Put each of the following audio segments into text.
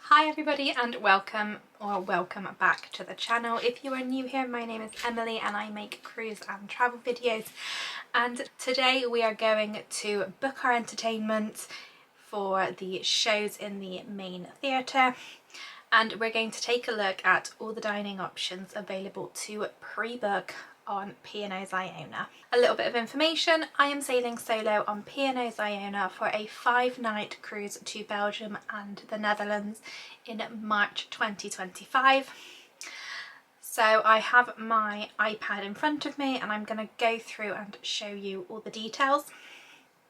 Hi everybody and welcome back to the channel. If you are new here, my name is Emily and I make cruise and travel videos, and today we are going to book our entertainment for the shows in the main theatre, and we're going to take a look at all the dining options available to pre-book on P&O Iona. A little bit of information: I am sailing solo on P&O Iona for a 5-night cruise to Belgium and the Netherlands in March 2025. So I have my iPad in front of me and I'm going to go through and show you all the details.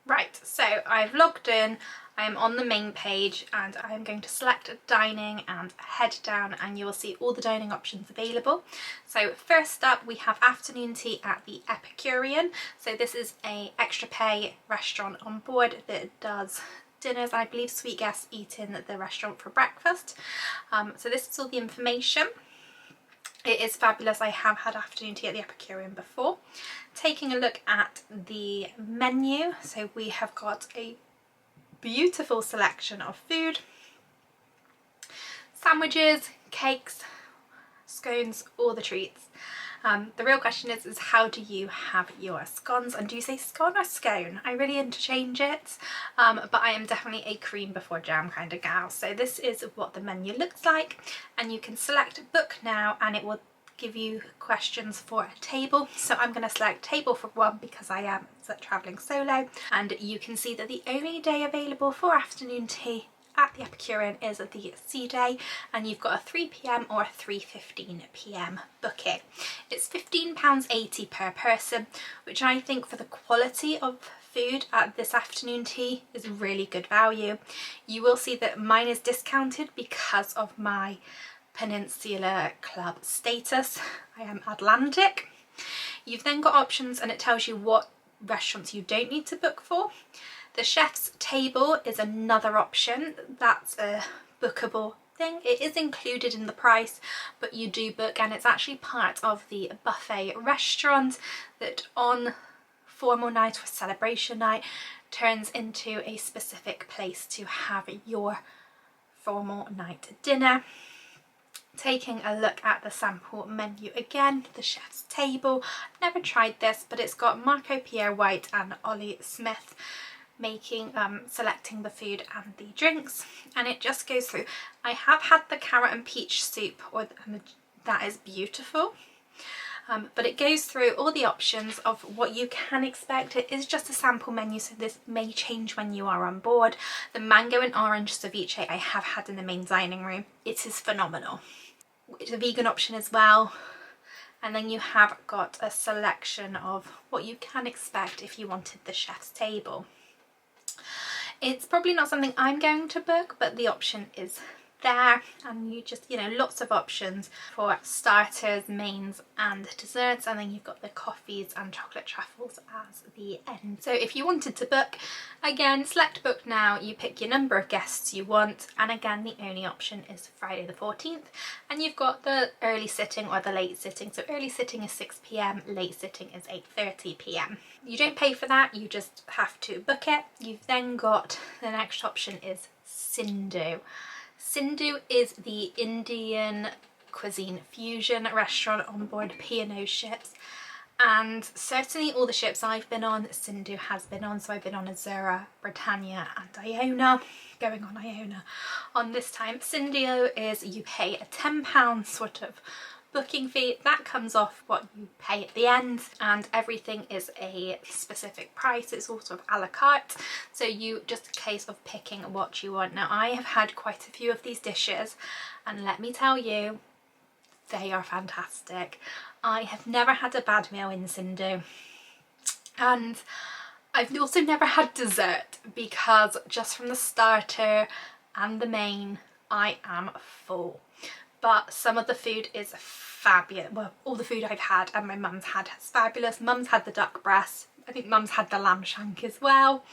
Right, so I've logged in, I am on the main page and I'm going to select dining and head down, and you will see all the dining options available. So first up we have afternoon tea at the Epicurean. So this is a extra pay restaurant on board that does dinners. I believe suite guests eat in the restaurant for breakfast. So this is all the information. It is fabulous. I have had afternoon tea at the Epicurean before. Taking a look at the menu, so we have got a beautiful selection of food, sandwiches, cakes, scones, all the treats. The real question is how do you have your scones, and do you say scone or scone? I really interchange it, but I am definitely a cream before jam kind of gal. So this is what the menu looks like, and you can select book now and it will give you questions for a table. So I'm going to select table for one because I am travelling solo, and you can see that the only day available for afternoon tea at the Epicurean is the sea day, and you've got a 3 p.m. or a 3:15 p.m. booking. It's £15.80 per person, which I think for the quality of food at this afternoon tea is really good value. You will see that mine is discounted because of my Peninsula Club status. I am Atlantic. You've then got options and it tells you what restaurants you don't need to book for. The chef's table is another option. That's a bookable thing. It is included in the price, but you do book, and it's actually part of the buffet restaurant that on formal night or celebration night turns into a specific place to have your formal night dinner. Taking a look at the sample menu again, the chef's table. I've never tried this, but it's got Marco Pierre White and Ollie Smith making selecting the food and the drinks, and it just goes through. I have had the carrot and peach soup, that is beautiful. But it goes through all the options of what you can expect. It is just a sample menu, so this may change when you are on board. The mango and orange ceviche I have had in the main dining room. It is phenomenal. It's a vegan option as well. And then you have got a selection of what you can expect if you wanted the chef's table. It's probably not something I'm going to book, but the option is there, and you just, lots of options for starters, mains and desserts, and then you've got the coffees and chocolate truffles as the end. So if you wanted to book, again, select book now, you pick your number of guests you want, and again the only option is Friday the 14th, and you've got the early sitting or the late sitting. So early sitting is 6 p.m, late sitting is 8:30 p.m. You don't pay for that, you just have to book it. You've then got the next option is Sindhu. Sindhu is the Indian cuisine fusion restaurant on board P&O ships, and certainly all the ships I've been on, Sindhu has been on. So I've been on Azura, Britannia and Iona, going on Iona on this time. Sindhu is, you pay a £10 sort of booking fee, that comes off what you pay at the end, and everything is a specific price. It's all sort of a la carte, so you just a case of picking what you want. Now I have had quite a few of these dishes, and let me tell you, they are fantastic. I have never had a bad meal in Sindhu, and I've also never had dessert, because just from the starter and the main I am full. But some of the food is fabulous. Well, all the food I've had and my mum's had is fabulous. Mum's had the duck breast. I think mum's had the lamb shank as well.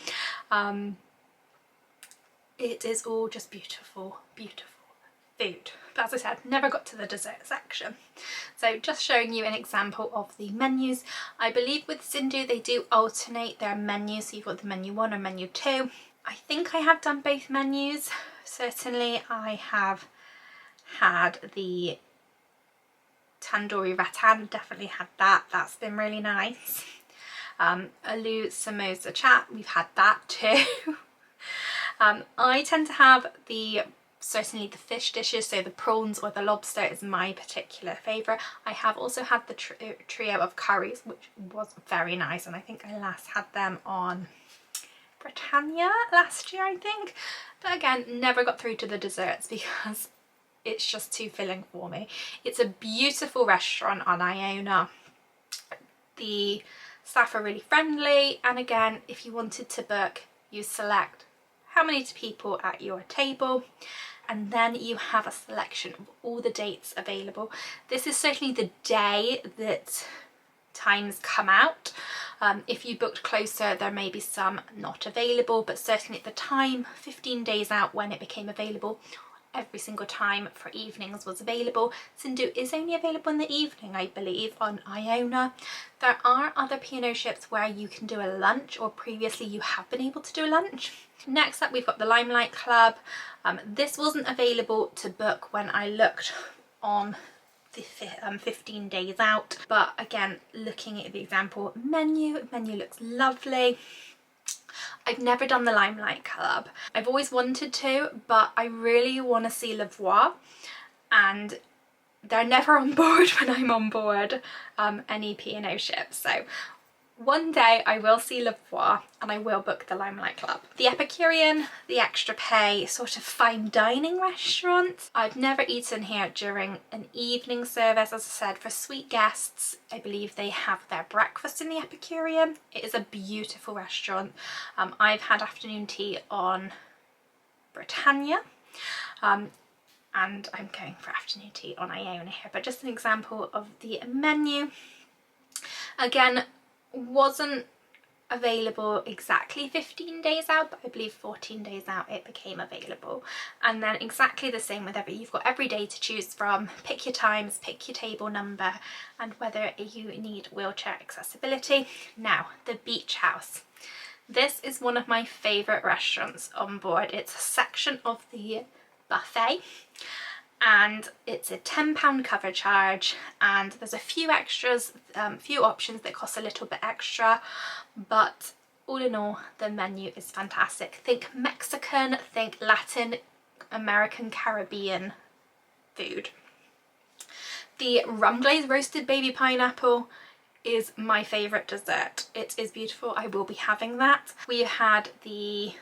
It is all just beautiful, beautiful food. But as I said, never got to the dessert section. So just showing you an example of the menus. I believe with Sindhu they do alternate their menus. So you've got the menu 1 or menu 2. I think I have done both menus, certainly I have had the tandoori rattan, definitely had that, that's been really nice. Aloo samosa chat, we've had that too. I tend to have certainly the fish dishes, so the prawns or the lobster is my particular favourite. I have also had the trio of curries, which was very nice, and I think I last had them on Britannia last year, I think. But again, never got through to the desserts because it's just too filling for me. It's a beautiful restaurant on Iona. The staff are really friendly, and again, if you wanted to book, you select how many people at your table, and then you have a selection of all the dates available. This is certainly the day that times come out. If you booked closer, there may be some not available, but certainly at the time, 15 days out when it became available, every single time for evenings was available. Sindhu is only available in the evening, I believe, on Iona. There are other P&O ships where you can do a lunch, or previously you have been able to do a lunch. Next up, we've got the Limelight Club. This wasn't available to book when I looked on the 15 days out, but again, looking at the example menu looks lovely. I've never done the Limelight Club. I've always wanted to, but I really want to see Lavoie, and they're never on board when I'm on board any P&O ship. So one day I will see Lavoie and I will book the Limelight Club. The Epicurean, the extra pay sort of fine dining restaurant. I've never eaten here during an evening service. As I said, for suite guests, I believe they have their breakfast in the Epicurean. It is a beautiful restaurant. I've had afternoon tea on Britannia. And I'm going for afternoon tea on Iona here, but just an example of the menu. Again, wasn't available exactly 15 days out, but I believe 14 days out it became available. And then exactly the same with you've got every day to choose from. Pick your times, pick your table number, and whether you need wheelchair accessibility. Now, the Beach House. This is one of my favourite restaurants on board. It's a section of the buffet, and it's a £10 cover charge, and there's a few extras, few options that cost a little bit extra, but all in all the menu is fantastic. Think Mexican, think Latin American, Caribbean food. The rum glazed roasted baby pineapple is my favourite dessert. It is beautiful. I will be having that. We had the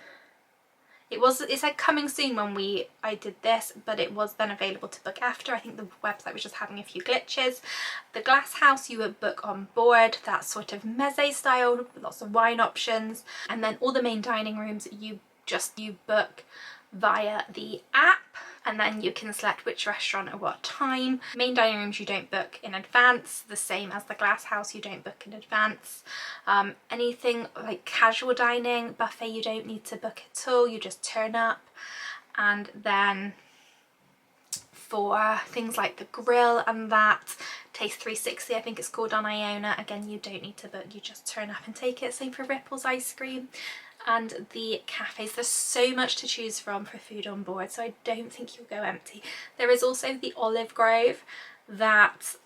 it said coming soon when I did this, but it was then available to book after. I think the website was just having a few glitches. The Glass House you would book on board, that sort of meze style with lots of wine options, and then all the main dining rooms you book via the app, and then you can select which restaurant at what time. Main dining rooms you don't book in advance, the same as the Glass House, you don't book in advance. Anything like casual dining, buffet, you don't need to book at all, you just turn up. And then for things like the grill and that, Taste 360 I think it's called on Iona, again you don't need to book, you just turn up and take it. Same for Ripple's ice cream. And the cafes, there's so much to choose from for food on board, so I don't think you'll go empty. There is also the Olive Grove that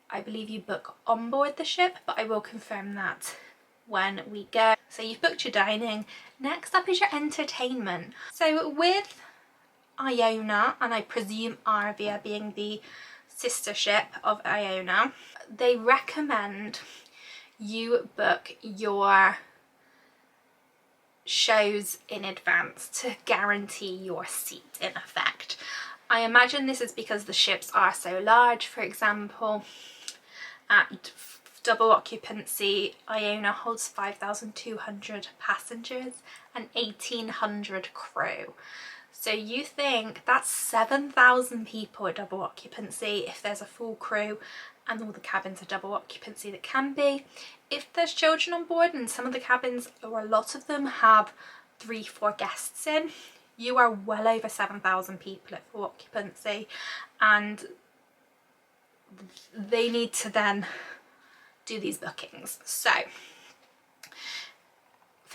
I believe you book on board the ship, but I will confirm that when we go. So you've booked your dining. Next up is your entertainment. So with Iona, and I presume Arvia being the sister ship of Iona, they recommend you book your shows in advance to guarantee your seat in effect. I imagine this is because the ships are so large. For example, at double occupancy, Iona holds 5,200 passengers and 1,800 crew. So you think that's 7,000 people at double occupancy if there's a full crew and all the cabins are double occupancy that can be. If there's children on board, and some of the cabins, or a lot of them, have 3-4 guests in, you are well over 7,000 people at full occupancy, and they need to then do these bookings. So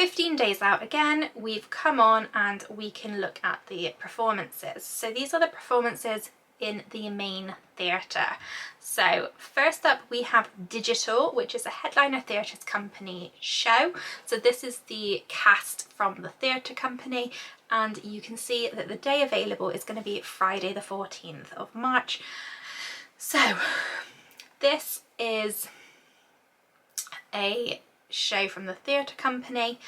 15 days out again, we've come on and we can look at the performances. So these are the performances in the main theatre. So first up we have Digital, which is a headliner theatres company show. So this is the cast from the theatre company, and you can see that the day available is going to be Friday the 14th of March. So this is a show from the theatre company.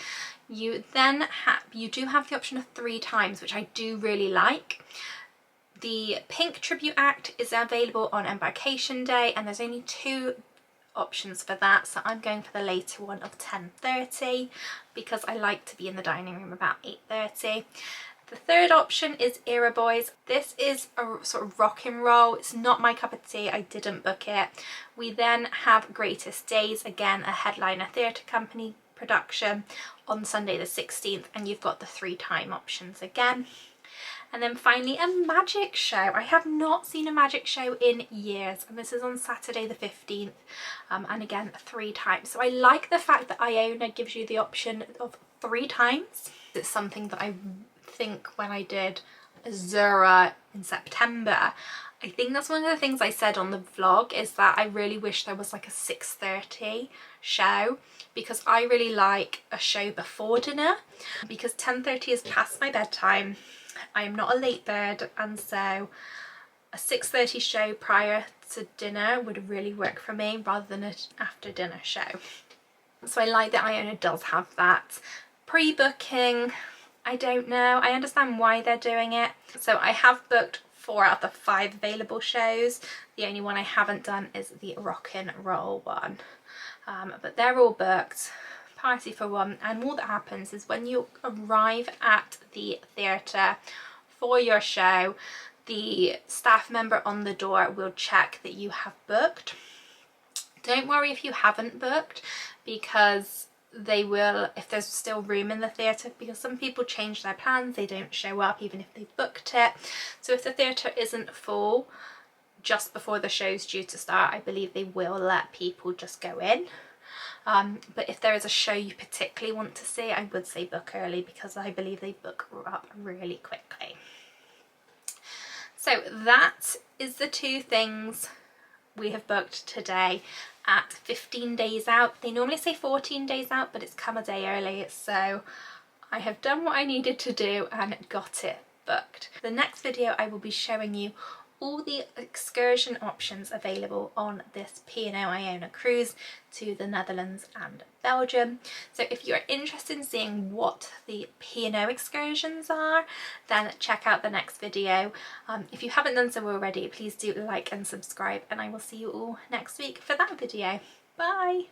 You then do have the option of 3 times, which I do really like. The Pink Tribute Act is available on Embarkation Day, and there's only 2 options for that, so I'm going for the later one of 10:30 because I like to be in the dining room about 8:30. The third option is Era Boys. This is a sort of rock and roll. It's not my cup of tea. I didn't book it. We then have Greatest Days, again a headliner theatre company production, on Sunday the 16th, and you've got the 3 time options again. And then finally a magic show. I have not seen a magic show in years, and this is on Saturday the 15th, and again 3 times. So I like the fact that Iona gives you the option of 3 times. It's something that I think when I did Azura in September, I think that's one of the things I said on the vlog, is that I really wish there was like a 6:30 show, because I really like a show before dinner, because 10:30 is past my bedtime. I am not a late bird, and so a 6:30 show prior to dinner would really work for me rather than an after dinner show. So I like that Iona does have that. Pre-booking, I don't know. I understand why they're doing it. So I have booked 4 out of the 5 available shows. The only one I haven't done is the rock and roll one. But they're all booked. Party for one. And all that happens is when you arrive at the theatre for your show, the staff member on the door will check that you have booked. Don't worry if you haven't booked, because they will, if there's still room in the theatre, because some people change their plans, they don't show up even if they've booked it. So if the theatre isn't full just before the show's due to start, I believe they will let people just go in. But if there is a show you particularly want to see, I would say book early, because I believe they book up really quickly. So that is the 2 things we have booked today at 15 days out. They normally say 14 days out, but it's come a day early, so I have done what I needed to do and got it booked. The next video I will be showing you all the excursion options available on this P&O Iona cruise to the Netherlands and Belgium. So if you're interested in seeing what the P&O excursions are, then check out the next video. If you haven't done so already, please do like and subscribe, and I will see you all next week for that video. Bye!